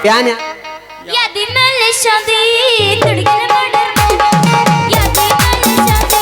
PAN ಯಾದಿ ಮೇಲೆ ಶಾದಿ ತುಡುಗಿನ ಮಾಡ ಯಾದಿ ಮೇಲೆ ಶಾದಿ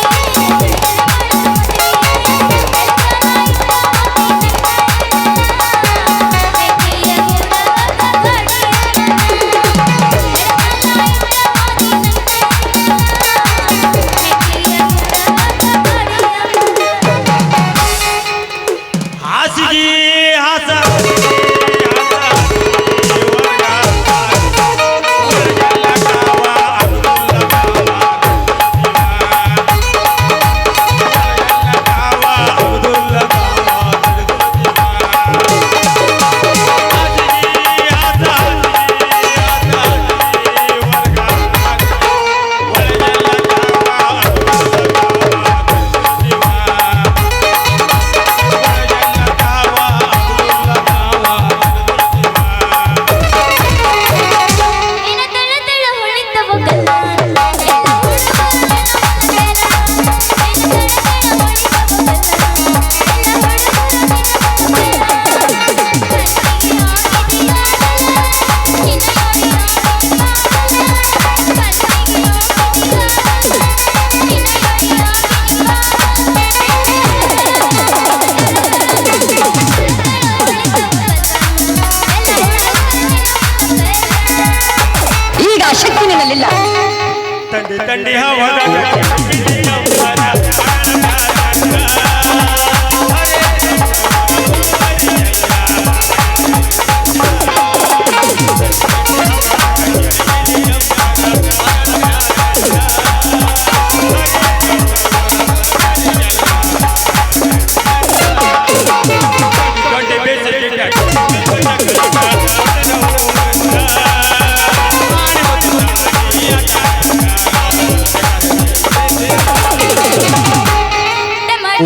ತಂಡಿ ತಂಡಿ ಹವದ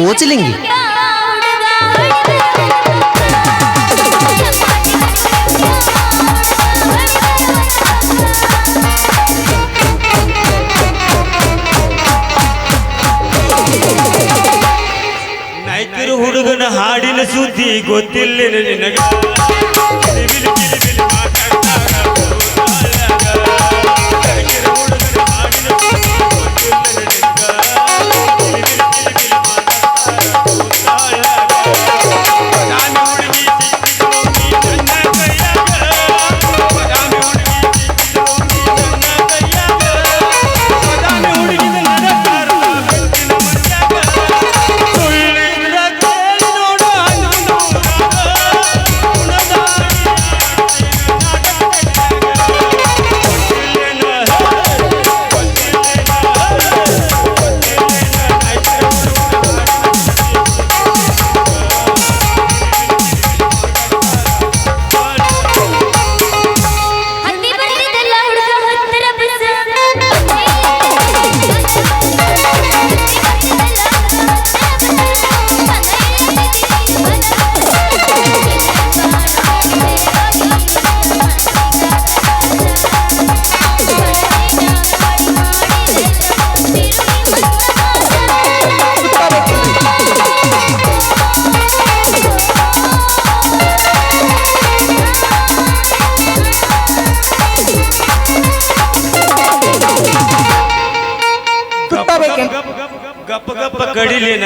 ಓಚಲಿಂಗಿ ನಾಯ್ಕರು ಹುಡುಗನ ಹಾಡಿನ ಸುದ್ದಿ ಗೊತ್ತಿಲ್ಲ ನಿನಗೆ ಗಪ್ಪ ಗಪ್ಪ ಕಡಿಲೇನ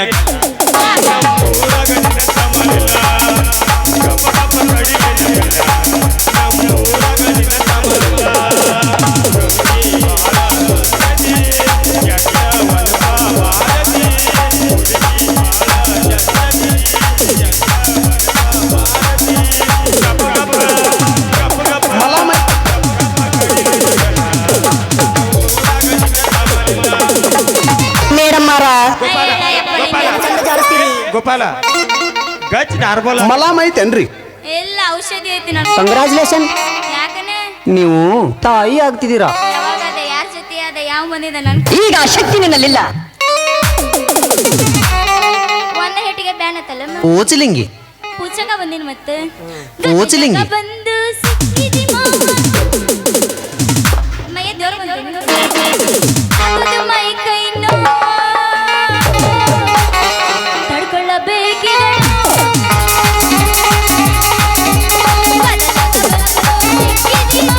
ಗೋಪಾಲ ಗಚ್ ನಾರ್ಮಲ್ ಮಲಾಮ್ ಐತೇನ್ರಿ? ಎಲ್ಲ ಔಷಧಿ ಐತಿ ನಾನು. ಕಂಗ್ರಾಚುಲೇಷನ್. ಯಾಕನೆ ನೀವು ತಾಯಿ ಆಗ್ತಿದ್ದೀರಾ. ಯಾವಾಗದ ಯಾರ ಜೊತೆ ಅದ ಯಾವ ಬಂದಿದ ನನ್ ಈಗ ಶಕ್ತಿ ನಿನ್ನಲ್ಲಿಲ್ಲ. ಒಂದ ಹೆಟಿಗೆ ಬ್ಯಾನ್ ಆತಲ್ಲ ಓಚಲಿಂಗಿ ಪೂಚಕ ಬಂದಿನ ಮತ್ತೆ ಓಚಲಿಂಗಿ ಬಂದು ಸಿಕ್ಕಿದಿ ಮಾವ ಮೈ ದೇವರ ಬಂದಿನ ಅದು ಮೈ ಕೈ ನೋ ತಡ್ಕೊಳ್ಳಬೇಕಿದೆ ಬದಲಾಗಬೇಕಿದೆ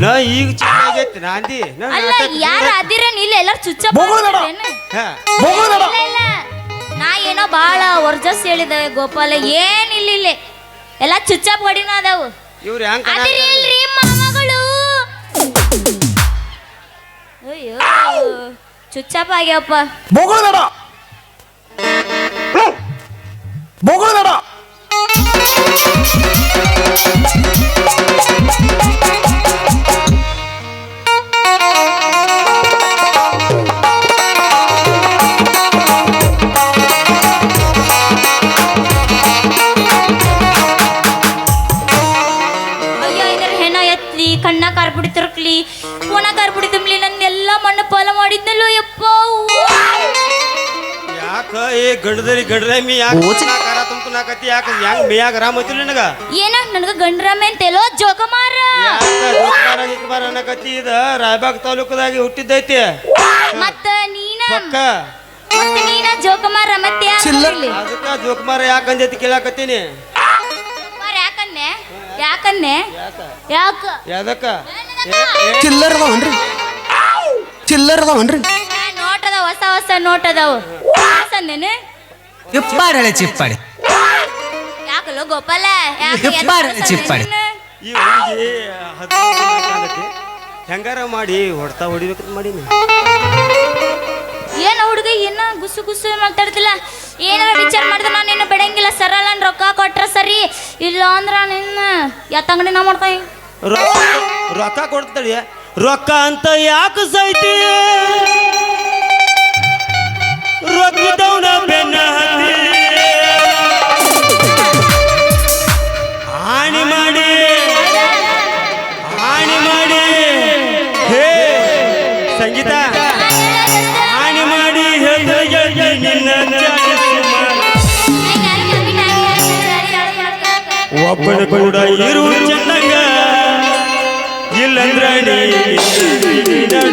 ನಾ ಈಗ ಚೆನ್ನಾಗೈತಿ ನಾಂದಿ ಅಲ್ಲ ಯಾರು ಅದಿರೇನ್ ಇಲ್ಲ ಎಲ್ಲಾರು ಚುಚ್ಚ ಬೋಗುಳ್ಬೇಡ. ಇಲ್ಲ ನಾ ಏನೋ ಬಾಳ ವರ್ಜಸ್ ಹೇಳಿದೆ ಗೋಪಾಲ ಏನಿಲ್ಲ ಇಲ್ಲಿ ಎಲ್ಲ ಚುಚ್ಚಪ್ ಗಡಿನ ಅದಾವು ಇವ್ರು ಹೆಂಗ್ ಅದಿರಿ ಇಲ್ರಿ ಮಾಮಗಳು ಅಯ್ಯೋ ಚುಚ್ಚಪ್ ಆಗ್ಯಾವಪ್ಪ ಬೋಗುಳ್ಬೇಡ ಬೋಗುಳ್ಬೇಡ ಅಯ್ಯೋ ಇದರ ಹೆಣ ಎತ್ಲಿ ಕಣ್ಣ ಕಾರ್ಪುಡಿ ತುರುಕ್ಲಿ ಒಣ ಕಾರ್ಪುಡಿ ತುಂಬಲಿ ನಂದೆಲ್ಲ ಮಣ್ಣು ಪಾಲ ಮಾಡಿದ್ನಲ್ಲೋ ಯಪ್ಪ ಯಾಕ ಏ ಗಡ್ರಮಿ ಯಾಕೆ ಕಾರ ತುಂಬನಾಕತಿ ಯಾಕ ಹೆಂಗ್ ಮೇಯಾಗ ಆರಾಮ ಐತಿಲ್ಲ ನನಗ ಏನ ನನಗ ಗಂಡ್ರಮ್ಮೆ ಅಂತೆಲ್ಲೋ ಜೋಕಮಾರ ಯಾಕ ಅನ್ನಕತಿ ಇದ ರಾಯಬಾಗ್ ತಾಲೂಕದಾಗಿ ಹುಟ್ಟಿದ್ದೈತಿ ಮತ್ತ ನೀನ ಪಕ್ಕ ಮತ್ತೆ ನೀನ ಜೋಕಮಾರ ಮತ್ತೆ ಯಾರು ಚಿಲ್ಲರ್. ಇಲ್ಲಿ? ಅದಕ್ಕ ಜೋಕುಮಾರ ಯಾಕ ಅಂದೈತಿ ಕೇಳಾಕತ್ತೀನಿ ಮಾರ್ ಯಾಕನ್ನೆ ಯಾಕನ್ನೆ ಯಾಕ ಯಾದಕ್ಕ ಚಿಲ್ಲರ್ ಅದಾವನ್ರಿ ಚಿಲ್ಲರ್ ಅದಾವನ್ರಿ ನೋಟ್ ಅದಾವ ಹೊಸ ಹೊಸ ನೋಟ್ ಅದಾವ ಸಂದೇನೆ ಚಿಪ್ಪಾಡಳೆ ಚಿಪ್ಪಾಡಿ ಯಾಕಲ್ಲ ಗೋಪಾಲ ಯಾಕೆ ಚಿಪ್ಪಾಡಿ, ಚಿಪ್ಪಾಡಿ. ಈ ಹುಡುಗಿ 15 ಕಾಲಕ್ಕೆ ಹೆಂಗಾರ ಮಾಡಿ ಹೊಡಿಬೇಕಂತ ಮಾಡೀನಿ ಏನ ಹುಡುಗ ಏನ ಗುಸು ಗುಸು ಮಾತಾಡ್ತಿಲ್ಲ ಏನಾರ ವಿಚಾರ ಮಾಡಿದ್ರೆ ನಾನು ನಿನ್ನ ಬಿಡಂಗಿಲ್ಲ ಸರಳ ರೊಕ್ಕ ಕೊಟ್ರ ಸರಿ ಇಲ್ಲ ಅಂದ್ರ ನಿನ್ನ ಯಾತಂಗಡಿ ನಾ ಮಾಡ್ತಾ ರೊಕ್ಕ ಕೊಡ್ತಾಳೆ ರೊಕ್ಕ ಅಂತ ಯಾಕೆ ಸೈತಿ ರೊಕ್ಕದವನ ಬೆನ್ನ ಹತ್ತಿ ಹಾನಿ ಮಾಡಿ ಹೇ ಸಂಗೀತ ಹಾನಿ ಮಾಡಿ ನಿನ್ನ ಒಬ್ಬನ ಕೂಡ ಇರು ಚೆನ್ನಂಗ ಇಲ್ಲಂದ್ರ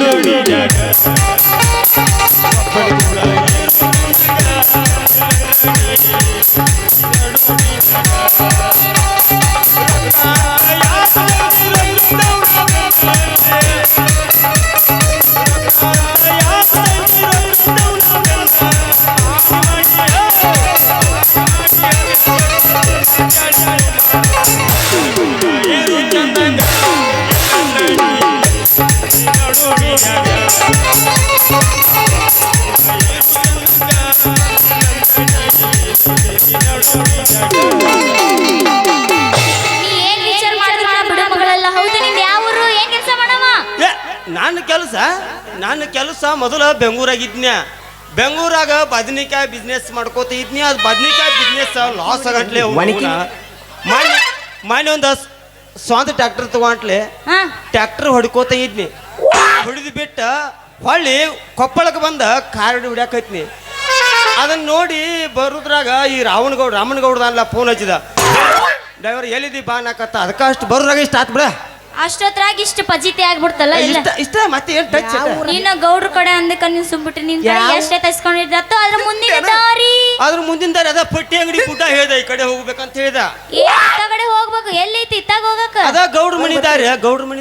ನೋಡಿ ನೀ ಏನ್ ವಿಚಾರ ಮಾಡಿದ್ರು ನಾ ಬಿಡು ಮಗಳೆಲ್ಲ ಹೌದು ನಿಂದ ಯಾವ ಊರು ಏನ್ ಕೆಲಸ ಮಾಡವ ನನ್ನ ಕೆಲಸ ಮೊದಲ ಬೆಂಗಳೂರಾಗಿದ್ನ್ಯ ಬೆಂಗಳೂರಾಗ ಬದನಿಕಾಯಿ ಬಿಸ್ನೆಸ್ ಮಾಡ್ಕೋತ ಇದ್ನಿ ಅದು ಬದನಿಕಾಯಿ ಬಿಸ್ನೆಸ್ ಲಾಸ್ ಆಗಂಟ್ಲೆ ಒಣಗಿ? ಮಾನ್ಯ ಒಂದು ಸ್ವಂತ ಟ್ರ್ಯಾಕ್ಟರ್ ತಗೊಂಟ್ಲೆ ಹಾ ಟ್ರ್ಯಾಕ್ಟರ್ ಹೊಡ್ಕೋತ ಇದ್ನಿ ಹೊಡೆದು ಬಿಟ್ಟ ಹೊಳ್ಳಿ ಕೊಪ್ಪಳಕ್ಕೆ ಬಂದ ಕಾರ್ ಹಿಡಿಯಾಕೈತ್ನಿ ಅದನ್ನ ನೋಡಿ ಬರುದ್ರಾಗ ಈ ರಾಮನಗೌಡ್ದ ಅಲ್ಲ ಫೋನ್ ಹಚ್ಚಿದ ಡ್ರೈವರ್ ಎಲ್ಲಿದ್ದಿ ಬಾ ನಾಕತ್ತ ಅದಕ್ಕೆ ಅಷ್ಟು ಬರೋದ್ರಾಗ ಇಷ್ಟ ಆತ್ ಬಿಡ ಅಷ್ಟೊತ್ರಾಗ ಇಷ್ಟು ಪಜಿತಿ ಆಗ್ಬಿಡ್ತಲ್ಲ ಇಲ್ಲ ಇಷ್ಟ ಮತ್ತೆ ಏನ್ ಟಚ್ ನೀನು ಗೌಡ್ರ ಕಡೆ ಅಂದಕ್ಕ ನೀನ್ ಸುಮ್ಬಿಟ್ರಿ ನಿನ್ ಕಡೆ ಎಷ್ಟೇ ತಸ್ಕೊಂಡಿದ್ದತ್ತು ಅದ್ರ ಮುಂದಿನ ದಾರಿ ಅದ್ರ ಮುಂದಿನ ದಾರಿ ಅದ ಪಟ್ಟಿ ಅಂಗಡಿ ಪುಟ ಹೇಳ್ದ ಈ ಕಡೆ ಹೋಗ್ಬೇಕಂತ ಹೇಳ್ದ ಇತ್ತ ಕಡೆ ಹೋಗ್ಬೇಕು ಎಲ್ಲೈತಿ ಇತ್ತಾಗ ಹೋಗಕ್ಕ ಅದ ಗೌಡ್ರ ಮನಿ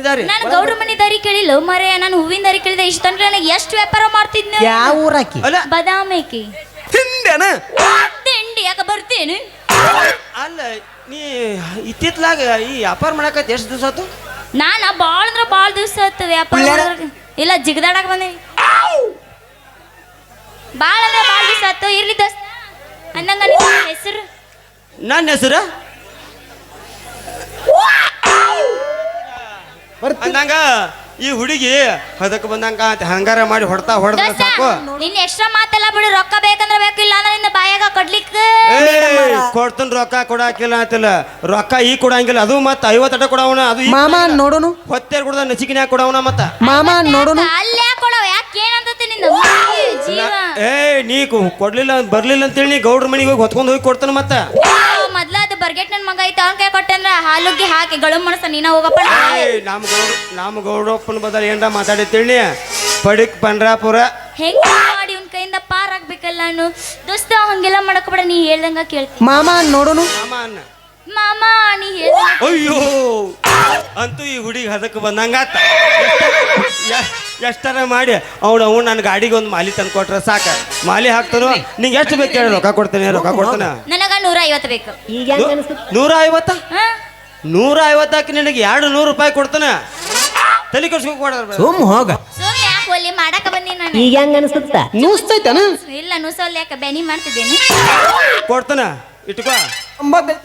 ದಾರಿ ನಾನು ಗೌಡ್ರ ಮನಿ ದಾರಿ ಕೇಳಿಲ್ಲ ಮರೆ ನಾನು ಹೂವಿನ ದಾರಿ ಕೇಳಿದೆ ಇಷ್ಟ ಅಂದ್ರೆ ನನಗೆ ಎಷ್ಟು ವ್ಯಾಪಾರ ಮಾಡ್ತಿದ್ನ ಯಾವ ಊರಾಕಿ ಅಲ್ಲ ಬದಾಮೇಕಿ ಹಿಂದೇನ ತಿಂಡಿ ಯಾಕ ಬರ್ತೇನೆ ಅಲ್ಲ ನೀ ಇತ್ತಿತ್ಲಾಗ ಈ ವ್ಯಾಪಾರ ಮಾಡಕತ್ತ ಎಷ್ಟು ದಿವಸ ಆತು ನಾನ ಬಾಳ ಅಂದ್ರ ಬಾಳ ದಿವಸ ಆಯ್ತು ವ್ಯಾಪಾರ ಮಾಡೋದ್ರಾಗ. ಇಲ್ಲ ಜಿಗದಾಡಕ್ ಬಂದೇವಿ ಬಾಳ ಅಂದ್ರ ಬಾಳ ದಿವಸ ಆಯ್ತು ಇರ್ಲಿ ದೋಸ್ತ ಅಂದಂಗ ನಿನ್ನ ಹೆಸರು ನನ್ನ ಹೆಸರು ಅಂದಂಗ ಈ ಹುಡುಗಿ ಅದಕ್ಕೆ ಬಂದಂಗ ಹಂಗಾರ ಮಾಡಿ ಹೊಡ್ತಾ ಹೊಡೆದ್ರೆ ದೋಸ್ತ ಸಾಕು ನಿನ್ನ ಎಕ್ಸ್ಟ್ರಾ ಮಾತೆಲ್ಲ ಬಿಡು ರೊಕ್ಕ ಬೇಕಂದ್ರೆ ಬೇಕು ಇಲ್ಲ ಅಂದ್ರೆ ನಿನ್ನ ಬಾಯಾಗ ಕಡ್ಲಿಕ್ಕ ಕೊಡ್ತನ್ ರೊಕ್ಕ ಕೊಡಾಕಿಲ್ಲ ಅಂತಿಲ್ಲ ರೊಕ್ಕ ಈ ಕೊಡಂಗಿಲ್ಲ ಅದು ಮತ್ತ 50 ಕೊಡವನ ಅದು ಮಾಮ ನೋಡೋನು ಹೊತ್ತೇರ್ ಕೊಡದ ನಚಿಕಿನ್ಯಾಗ ಕೊಡವನ ಮತ್ತ ಮಾಮ ನೋಡೋನು ಅಲ್ಲೇ ಕೊಡವ ಯಾಕೆ ಏನಂತತಿ ನಿಂದ ಜೀವ ನೀ ಕೊಡ್ಲಿಲ್ಲ ಬರ್ಲಿಲ್ಲ ಅಂತೇಳಿ ನೀ ಗೌಡ್ರ ಮನಿಗೆ ಹೋಗಿ ಹೊತ್ಕೊಂಡ್ ಹೋಗಿ ಕೊಡ್ತಾನ ಮತ್ತ ಮೊದ್ಲ ಅದು ಬರ್ಗೆಟ್ ನನ್ ಮಗ ಐತೆ ಅವ್ನ ಕೈ ಕೊಟ್ಟೆ ಅಂದ್ರ ಹಾಲುಗ್ಗಿ ಹಾಕಿ ಗಳು ಮನಸ್ಸ ನೀನ ಹೋಗಪ್ಪ ನಮ್ಮ ಗೌಡಪ್ಪನ ಬದಲು ಏನ್ರ ಮಾತಾಡಿತ್ತೇಳಿ ಪಡಿಕ್ ಪಂಡ್ರಾಪುರ ಹೆಂಗ ಮಾಡಿ ಇವ್ನ ಕೈಯಿಂದ ಪಾರ್ ಆಗ್ಬೇಕಲ್ಲ ನಾನು ದೋಸ್ತ ಹಂಗೆಲ್ಲ ಮಾಡಕೋಬೇಡ ನೀ ಹೇಳ್ದಂಗ ಕೇಳ್ತೀನಿ ಮಾಮ ನೋಡೋನು ಮಾಮ ಅನ್ನ ಮಾಮ ನೀ ಹೇಳ ಅಯ್ಯೋ ಅಂತೂ ಈ ಹುಡುಗಿ ಹದಕ್ಕೆ ಬಂದಂಗಾತ ಎಷ್ಟರ ಮಾಡಿ ಅವನು ನನ್ನ ಗಾಡಿಗೆ ಒಂದು ಮಾಲಿ ತಂದು ಕೊಟ್ರೆ ಸಾಕ ಮಾಲಿ ಹಾಕ್ತಾನೋ ನಿಂಗೆ ಎಷ್ಟು ಬೇಕು ಹೇಳಿ ರೊಕ್ಕ ಕೊಡ್ತೇನೆ ನನಗ 150 ಬೇಕು. ಈಗ ಹೆಂಗ್ ಅನಿಸ್ತದ 150 ಹಾ 150ಕ್ಕೆ ನಿನಗೆ 200 ರೂಪಾಯಿ ಕೊಡ್ತಾನೆ ತಲೆ ಕೆಡ್ಸ್ಕೊ ಕೊಡ್ರ ಸುಮ್ ಹೋಗ ಸುಮ್ಮನೆ ಯಾಕೆ ಒಲ್ಲಿ ಮಾಡಾಕ ಬಂದಿ ನಾನು. ಈಗ ಹೆಂಗ್ ಅನಿಸ್ತದ ನೂಸ್ತೈತನ ಇಲ್ಲ ನುಸಲ್ ಯಾಕೆ ಬೆನಿ ಮಾಡ್ತಿದ್ದೇನೆ. ಕೊಡ್ತಾನ ಇಟ್ಕೋ 50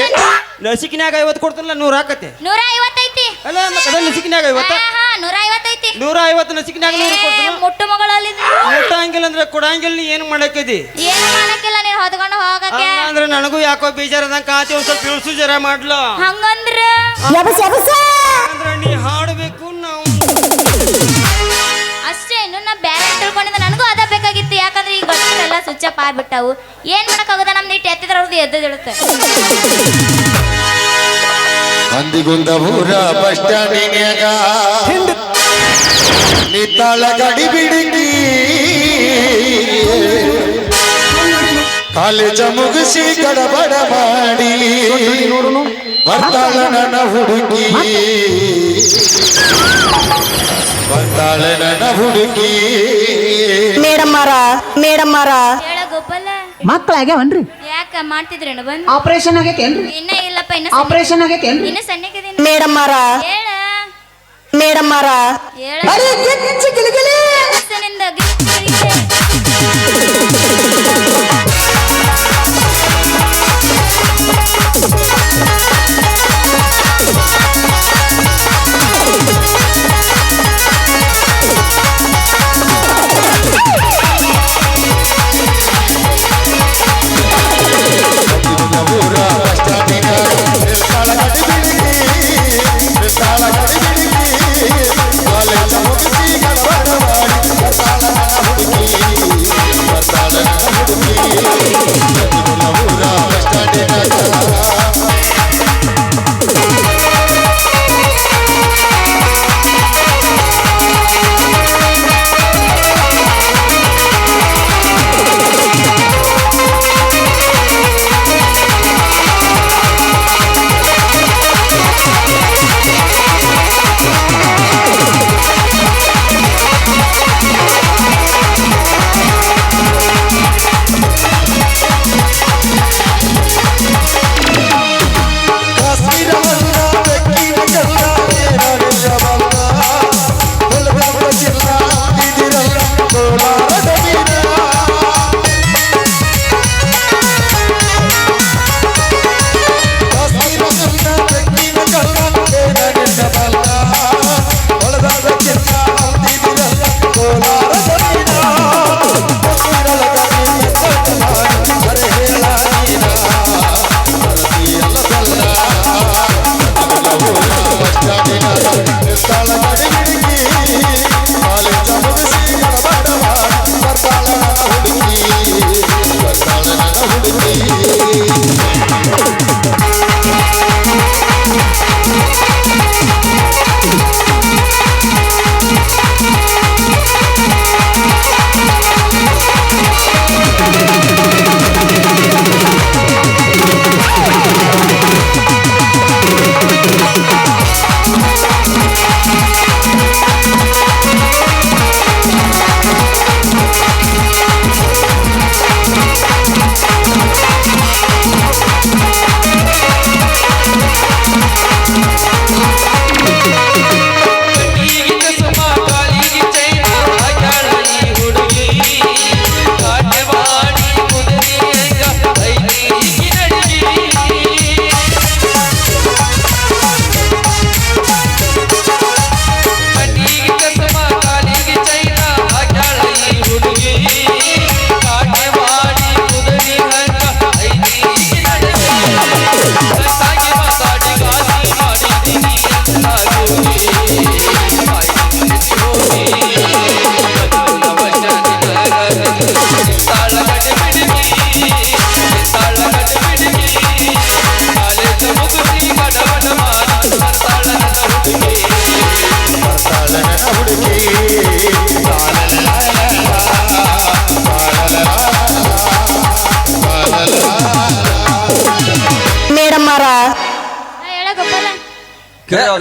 ಯಾಕೆ ಲಸಿಕಿನ್ಯಾಗ 50 ಕೊಡ್ತಾನಲ್ಲ 100 ಹಾಕತ್ತೆ 150 ಐತಿ. ಅಲ್ಲ ಮತ್ತೆ ಲಸಿಕಿನ್ಯಾಗ 50 ಹಾ 150 ಐತಿ. 150 ಲಸಿಕಿನ್ಯಾಗ 100 ಕೊಡ್ತಾನ ಮುಟ್ಟು ಮಗಳಲ್ಲಿ ಮುಟ್ಟಂಗಿಲ್ಲ ಅಂದ್ರೆ ಕೊಡಂಗಿಲ್ಲ ನೀ ಏನು ಮಾಡಕ್ಕದಿ ಏನು ಮಾಡಕ್ಕಿಲ್ಲ ನೀನ್ ಹೊತ್ಕೊಂಡು ಹೋಗಕ್ಕೆ. ಅಂದ್ರೆ ನನಗೂ ಯಾಕೋ ಬೇಜಾರದಂಗ ಕಾತಿ ಒಂದ್ ಸ್ವಲ್ಪ ಇಳಿಸು ಜರ ಮಾಡ್ಲ ಹಂಗಂದ್ರ ಅಂದ್ರೆ ನೀ ಹಾಡಬೇಕು ನಾವು ಅಷ್ಟೇ ಇನ್ನು ನಾ ಬೇರೆ ತಿಳ್ಕೊಂಡಿದ್ದೆ. ನನಗೂ ಅದ ಬೇಕಾಗಿತ್ತು. ಯಾಕಂದ್ರೆ ಈ ಗಟ್ಟೆಲ್ಲ ಸ್ವಿಚ್ ಅಪ್ ಆಗ್ಬಿಟ್ಟಾವು. ಏನ್ ಮಾಡಕ್ಕಾಗದ ನಮ್ದು ಇಟ್ಟು ಎತ್ತಿದ್ರೆ ಅವ್ರದ್ದು ಎದ್ದಿಡುತ್ತೆ. ಅಂದಿಗುಂದ ಊರ ಬಸ್ ಸ್ಟ್ಯಾಂಡಿನ್ಯಾಗ ನಿತ್ತಾಳ ಗಡಿ ಬಿಡುಗಿ ಕಾಲೇಜ ಮುಗಿಸಿ ಗಡಬಡ ಮಾಡಿ ಬರ್ತಾಳ ನನ್ನ ಹುಡುಗಿ ಬರ್ತಾಳ ನನ್ನ ಹುಡುಗಿ ಮೇಡಮ್ಮರ ಹೇಳ ಗೋಪಾಲ ಮಕ್ಕಳಾಗ್ಯಾವನ್ರಿ ಯಾಕ ಮಾಡ್ತಿದ್ರೇನು ಬಂದು ಆಪರೇಷನ್ ಆಗೈತೇನ್ರಿ ಇನ್ನ ಇಲ್ಲಪ್ಪ ಇನ್ನ ಆಪರೇಷನ್ ಆಗೈತೇನ್ರಿ ಇನ್ನ ಸಣ್ಣಗಿದ್ದೀನಿ. ಮೇಡಮ್ಮರ ಹೇಳ ಮೇಡಮ್ಮರ ಹೇಳ ನಿಂದ ಊರ ಬಸ್ ಸ್ಟ್ಯಾಂಡಿನ್ಯಾಗ ನಿತ್ತಾಳ ಗಡಿ ಬಿಡುಗಿ ನಿತ್ತಾಳ ಗಡಿ ಬಿಡುಗಿ ಕಾಲೇಜ ಮುಗಿಸಿ ಗಡಬಡ ಮಾಡಿ ಬರ್ತಾಳ ನನ್ನ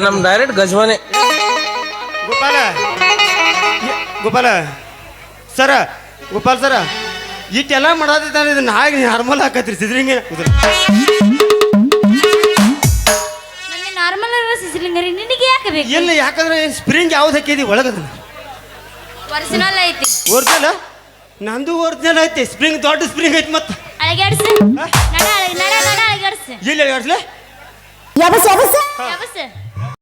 ನಮ್ ಡೈರೆಕ್ಟ್ ಗಜ್ವಾನೆ. ಗೋಪಾಲ ಗೋಪಾಲ ಸರ ಗೋಪಾಲ್ ಸರ ಇಟ್ಟೆಲ್ಲ ಮಾಡತ್ತಿದ್ದಾನೆ ಇದನ್ನ ಹಾಗೆ ನಾರ್ಮಲ್ ಹಾಕತ್ರಿ ಸಿದ್ರಿಂಗೆ ನನ್ನ ನಾರ್ಮಲ್ ಸಿಸ್ಲಿಂಗರಿ ನಿನಗೆ ಯಾಕೆ ಬೇಕು? ಇಲ್ಲ ಯಾಕಂದ್ರೆ ಸ್ಪ್ರಿಂಗ್ ಯಾವ್ದು ಹಾಕಿದಿ ಒಳಗದ ಒರಿಜಿನಲ್ ಐತಿ. ಒರಿಜಿನಲ್ ನಂದು ಒರಿಜಿನಲ್ ಐತಿ ಸ್ಪ್ರಿಂಗ್ ದೊಡ್ಡ ಸ್ಪ್ರಿಂಗ್ ಐತಿ ಮತ್ತೆ ಅಳಗ್ಯಾಡ್ಸು ನಡ ಅಳಗ್ಯಾಡ್ಸು. ಎಲ್ಲಿ ಅಡ್ಸ್ಲೆ ಯಬಸ್ ಯಬಸ್ ಯಾವಸ್